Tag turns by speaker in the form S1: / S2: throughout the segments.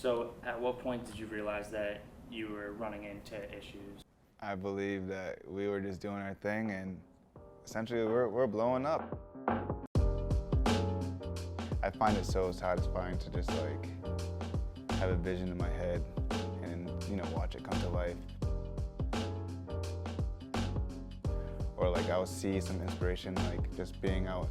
S1: So at what point did you realize that you were running into issues?
S2: I believe that we were just doing our thing, and essentially we're blowing up. I find it so satisfying to just like have a vision in my head and watch it come to life. Or like I'll see some inspiration, like just being out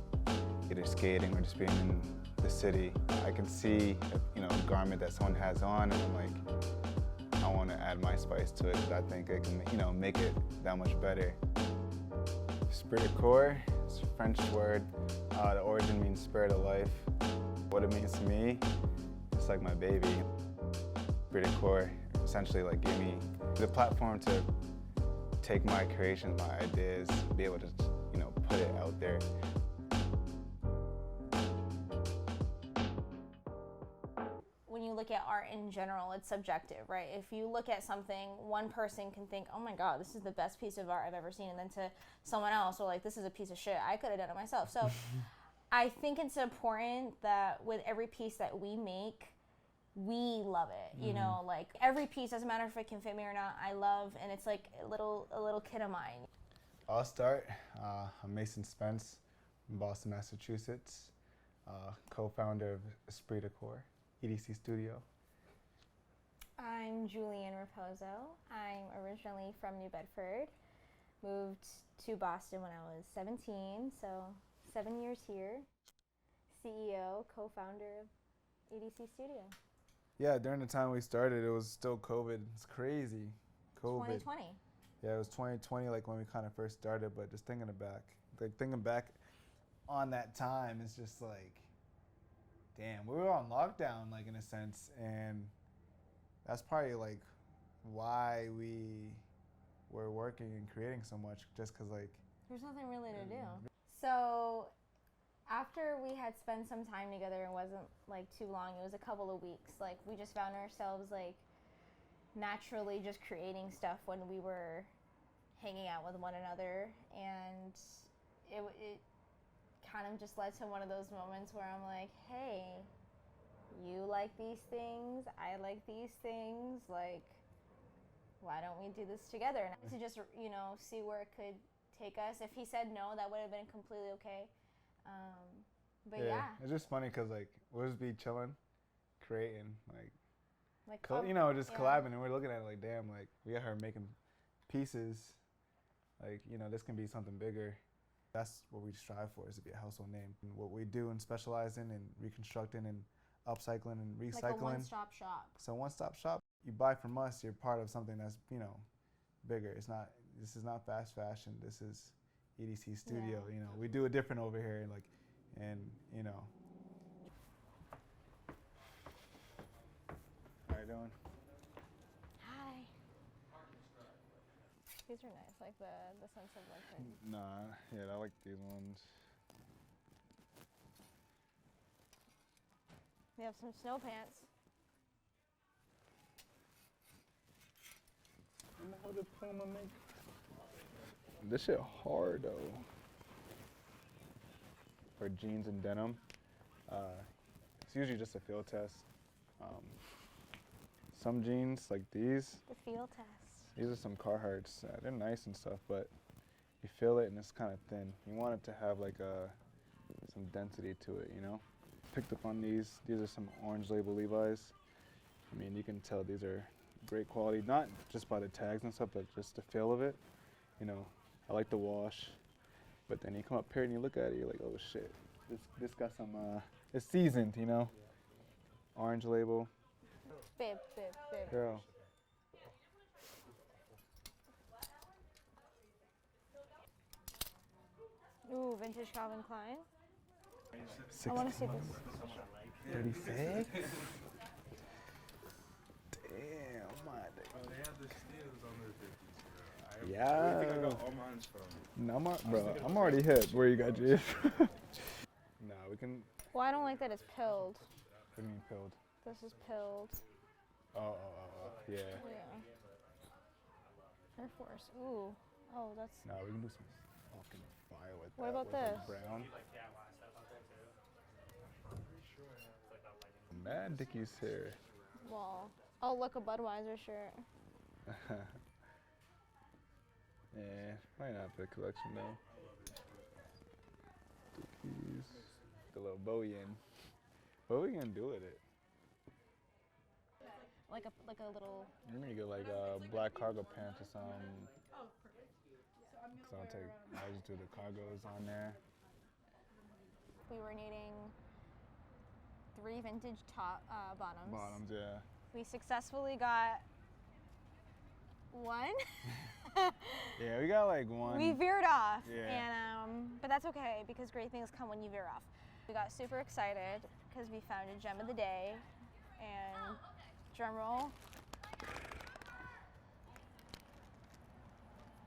S2: either skating or just being in the city. I can see a garment that someone has on, and I'm like, I want to add my spice to it because I think it can make it that much better. Spirit de corps, it's a French word. The origin means spirit of life. What it means to me, it's like my baby. Spirit de corps essentially like gave me the platform to take my creations, my ideas, be able to put it out there.
S3: When you look at art in general, it's subjective, right? If you look at something, one person can think, oh my God, this is the best piece of art I've ever seen. And then to someone else, or like, this is a piece of shit. I could have done it myself. So I think it's important that with every piece that we make, we love it. You know, like every piece, doesn't matter if it can fit me or not, I love, and it's like a little kid of mine.
S2: I'll start. I'm Mason Spence from Boston, Massachusetts, co-founder of Esprit de Corps, EDC Studio.
S3: I'm Julianne Raposo. I'm originally from New Bedford. Moved to Boston when I was 17, so 7 years here. CEO, co-founder of EDC Studio.
S2: Yeah, during the time we started, it was still COVID. It's crazy. COVID.
S3: 2020.
S2: Yeah, it was 2020, like when we kind of first started. But just thinking back on that time, it's just like, damn, we were on lockdown, like in a sense, and that's probably like why we were working and creating so much, just because like
S3: there's nothing really to do. So after we had spent some time together, it wasn't like too long, it was a couple of weeks, like we just found ourselves like naturally just creating stuff when we were hanging out with one another, and it kind of just led to one of those moments where I'm like, hey, you like these things, I like these things, like why don't we do this together? And to just see where it could take us. If he said no, that would have been completely okay. But yeah.
S2: It's just funny because like we'll just be chilling, creating, just
S3: yeah.
S2: collabing, and we're looking at it like, damn, like we got her making pieces, like this can be something bigger. That's what we strive for, is to be a household name. And what we do and specialize in and reconstructing and upcycling and recycling.
S3: Like a one-stop shop.
S2: So one-stop shop. You buy from us, you're part of something that's bigger. This is not fast fashion. This is EDC Studio.
S3: Yeah.
S2: We do it different over here, and How you doing?
S3: Hi. These are nice, like the sense of like.
S2: Nah, yeah, I like these ones.
S3: We have some snow pants.
S2: How did Puma make? This shit hard though. For jeans and denim, it's usually just a field test. Some jeans like these.
S3: The field test.
S2: These are some Carhartts. They're nice and stuff, but you feel it and it's kind of thin. You want it to have like some density to it, Picked up on these. These are some orange label Levi's. I mean, you can tell these are great quality, not just by the tags and stuff, but just the feel of it. I like the wash, but then you come up here and you look at it, you're like, oh shit, this got some, it's seasoned, Orange label.
S3: Babe.
S2: Girl.
S3: Ooh, vintage Calvin Klein. I want to see this.
S2: 36? Damn, my.
S4: They have the steels on their 50s.
S2: Yeah.
S4: Where do you think I got all mine from?
S2: No, I'm already hit where you got yours. Nah, we can.
S3: Well, I don't like that it's pilled.
S2: What do you mean pilled?
S3: This is pilled.
S2: Oh, yeah.
S3: Yeah. Air Force. Ooh. Oh, that's.
S2: No, we can do some fucking fire with that.
S3: What about
S2: with
S3: this?
S2: Brown. Mad Dickies here.
S3: Well, I'll look a Budweiser shirt.
S2: Yeah, might not be a collection though. Dookies. The little Bowie in. What are we gonna do with it?
S3: Like a little.
S2: We're gonna get like black cargo pants or something. So I'll just do the cargos on there.
S3: We were needing 3 vintage bottoms.
S2: Bottoms, yeah.
S3: We successfully got 1.
S2: Yeah, we got like 1.
S3: We veered off,
S2: Yeah.
S3: and but that's okay because great things come when you veer off. We got super excited because we found a gem of the day, and drum roll.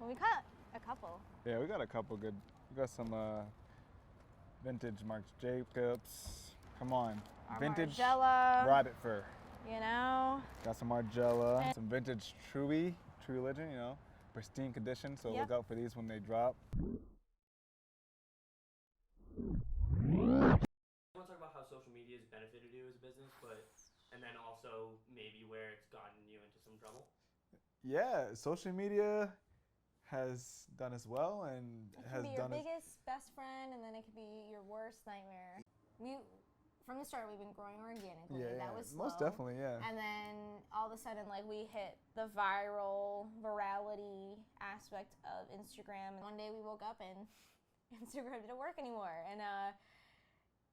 S3: Well, we got a couple.
S2: Yeah, we got a couple good. We got some vintage Marc Jacobs. Come on,
S3: Our
S2: vintage
S3: Margiela,
S2: rabbit fur.
S3: you know.
S2: Got some Margiela,
S3: And
S2: some vintage True Religion, you know, pristine condition. So
S3: Yep.
S2: look out for these when they drop.
S1: I want to talk about how social media has benefited you as a business, and then also maybe where it's gotten you into some trouble.
S2: Yeah, social media has done us well and
S3: It
S2: has
S3: can be your
S2: done us.
S3: biggest best friend, and then it could be your worst nightmare. From the start, we've been growing organically.
S2: Yeah,
S3: That was slow.
S2: most definitely, yeah.
S3: And then all of a sudden, like, we hit the virality aspect of Instagram. And one day we woke up and Instagram didn't work anymore. And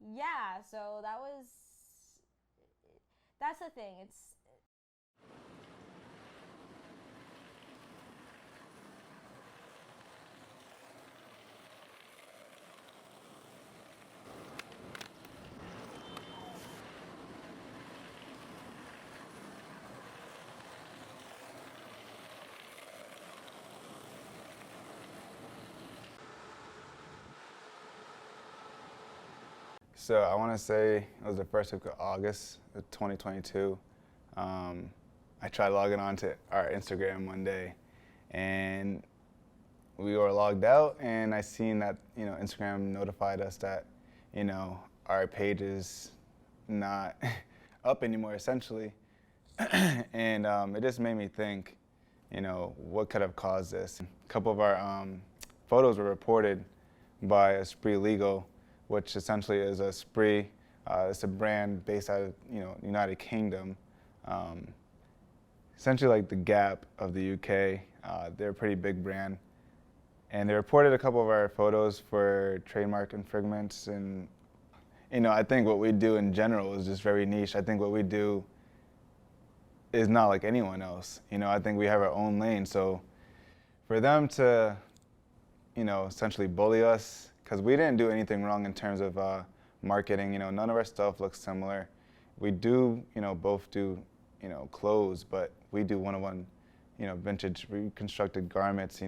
S3: yeah, so that's the thing.
S2: So I want to say it was the first week of August of 2022. I tried logging on to our Instagram one day, and we were logged out, and I seen that Instagram notified us that our page is not up anymore, essentially, and it just made me think, what could have caused this? A couple of our photos were reported by Esprit Legal, which essentially is a Esprit. It's a brand based out of United Kingdom. Essentially like the Gap of the UK. They're a pretty big brand. And they reported a couple of our photos for trademark infringements. And I think what we do in general is just very niche. I think what we do is not like anyone else. I think we have our own lane. So for them to essentially bully us, because we didn't do anything wrong in terms of marketing. None of our stuff looks similar. We do, both do, clothes, but we do one-on-one, vintage reconstructed garments.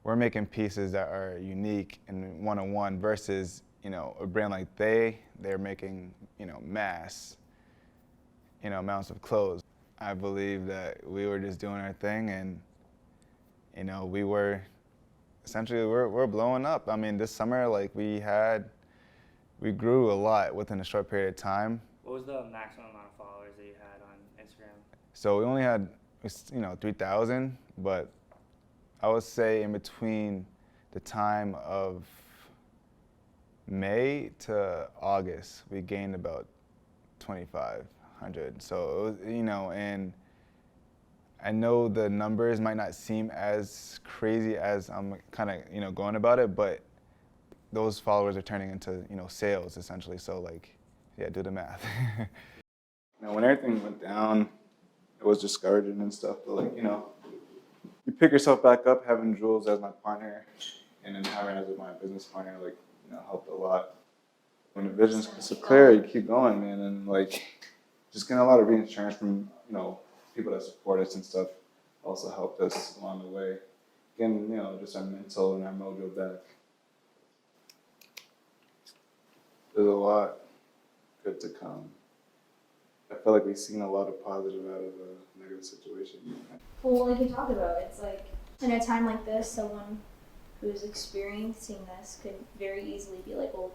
S2: We're making pieces that are unique and one-on-one versus, a brand like they're making, mass, amounts of clothes. I believe that we were just doing our thing, and, we were. Essentially, we're blowing up. I mean, this summer, like we grew a lot within a short period of time.
S1: What was the maximum amount of followers that you had on Instagram?
S2: So we only had, 3,000, but I would say in between the time of May to August, we gained about 2,500. So it was, and I know the numbers might not seem as crazy as I'm kind of, going about it, but those followers are turning into, sales essentially. So like, yeah, do the math. When everything went down, it was discouraging and stuff, but like, you pick yourself back up. Having Jules as my partner and then having her as my business partner, like, helped a lot. When the vision's so clear, you keep going, man, and like, just getting a lot of reinsurance from, people that support us and stuff also helped us along the way. Getting, just our mental and our mojo back. There's a lot good to come. I feel like we've seen a lot of positive out of a negative situation.
S3: Well, like you talked about, it's like in a time like this, someone who's experiencing this could very easily be like, well,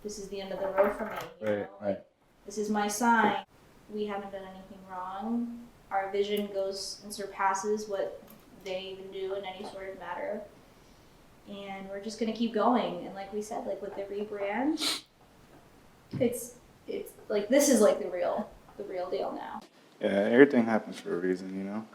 S3: this is the end of the road for me.
S2: Right.
S3: This is my sign.
S5: we haven't done anything wrong. Our vision goes and surpasses what they even do in any sort of matter. And we're just gonna keep going. And like we said, like with the rebrand, it's like this is like the real deal now.
S2: Yeah, everything happens for a reason, you know?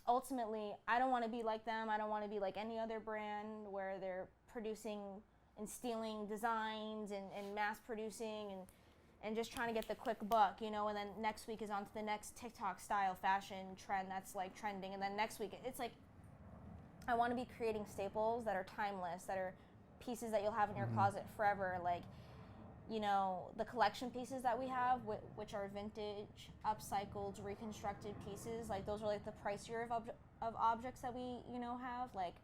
S3: Ultimately, I don't want to be like them. I don't want to be like any other brand where they're producing and stealing designs and mass producing and just trying to get the quick buck, you know, and then next week is on to the next TikTok style fashion trend that's like trending, and then next week it's like I want to be creating staples that are timeless, that are pieces that you'll have in your closet forever, like, you know, the collection pieces that we have, which are vintage, upcycled, reconstructed pieces, like those are like the pricier of objects that we, you know, have. Like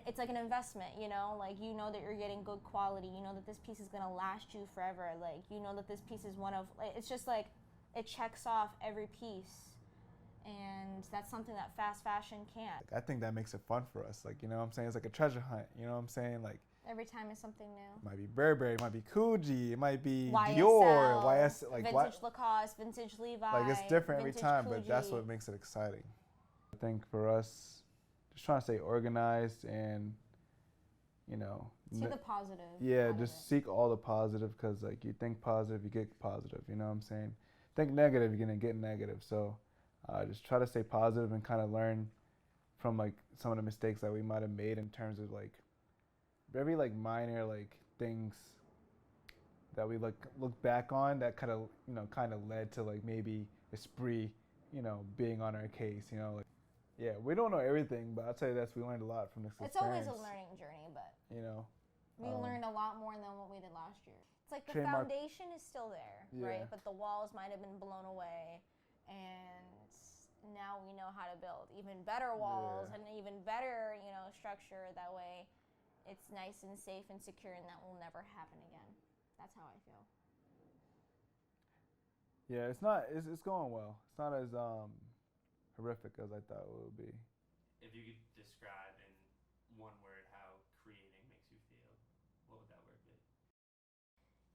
S3: it's like an investment, you know, like you know that you're getting good quality, you know that this piece is gonna last you forever, like you know that this piece is one of, like, it's just like it checks off every piece, and that's something that fast fashion can't.
S4: I think that makes it fun for us. Like, you know what I'm saying? It's like a treasure hunt. You know what I'm saying? Like,
S3: Every time is something new.
S4: it might be Burberry, it might be Coogee, it might be
S3: YSL,
S4: Dior, like
S3: vintage
S4: what?
S3: Lacoste, vintage Levi.
S4: Like it's different every
S3: vintage
S4: time, but that's
S3: Coogee.
S4: what makes it exciting. I think for us, just trying to stay organized and, you know.
S3: See the positive.
S4: Yeah, just seek all the positive, because like you think positive, you get positive. You know what I'm saying? Think negative, you're gonna get negative. So just try to stay positive and kind of learn from like some of the mistakes that we might have made in terms of like very like minor like things that we look back on that kind of, you know, kind of led to like maybe Esprit, you know, being on our case, you know, like, yeah, we don't know everything, but I'll tell you this, we learned a lot from this experience.
S3: It's always a learning journey, but
S4: you know,
S3: we learned a lot more than what we did last year. It's like the
S4: Trademark-
S3: foundation is still there, right? But the walls might have been blown away, and now we know how to build even better walls and even better, you know, structure. That way it's nice and safe and secure, and that will never happen again. That's how I feel.
S4: Yeah, it's going well. It's not as horrific as I thought it would be.
S1: If you could describe in one word how creating makes you feel, what would that word be?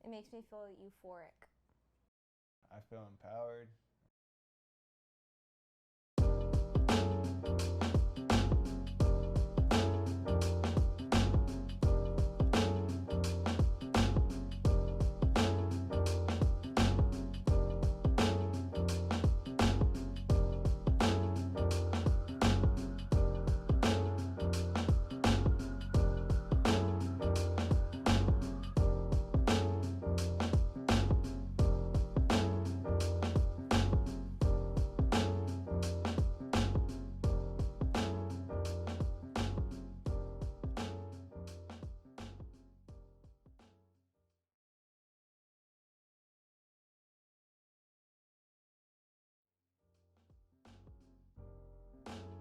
S3: It makes me feel euphoric.
S4: I feel empowered.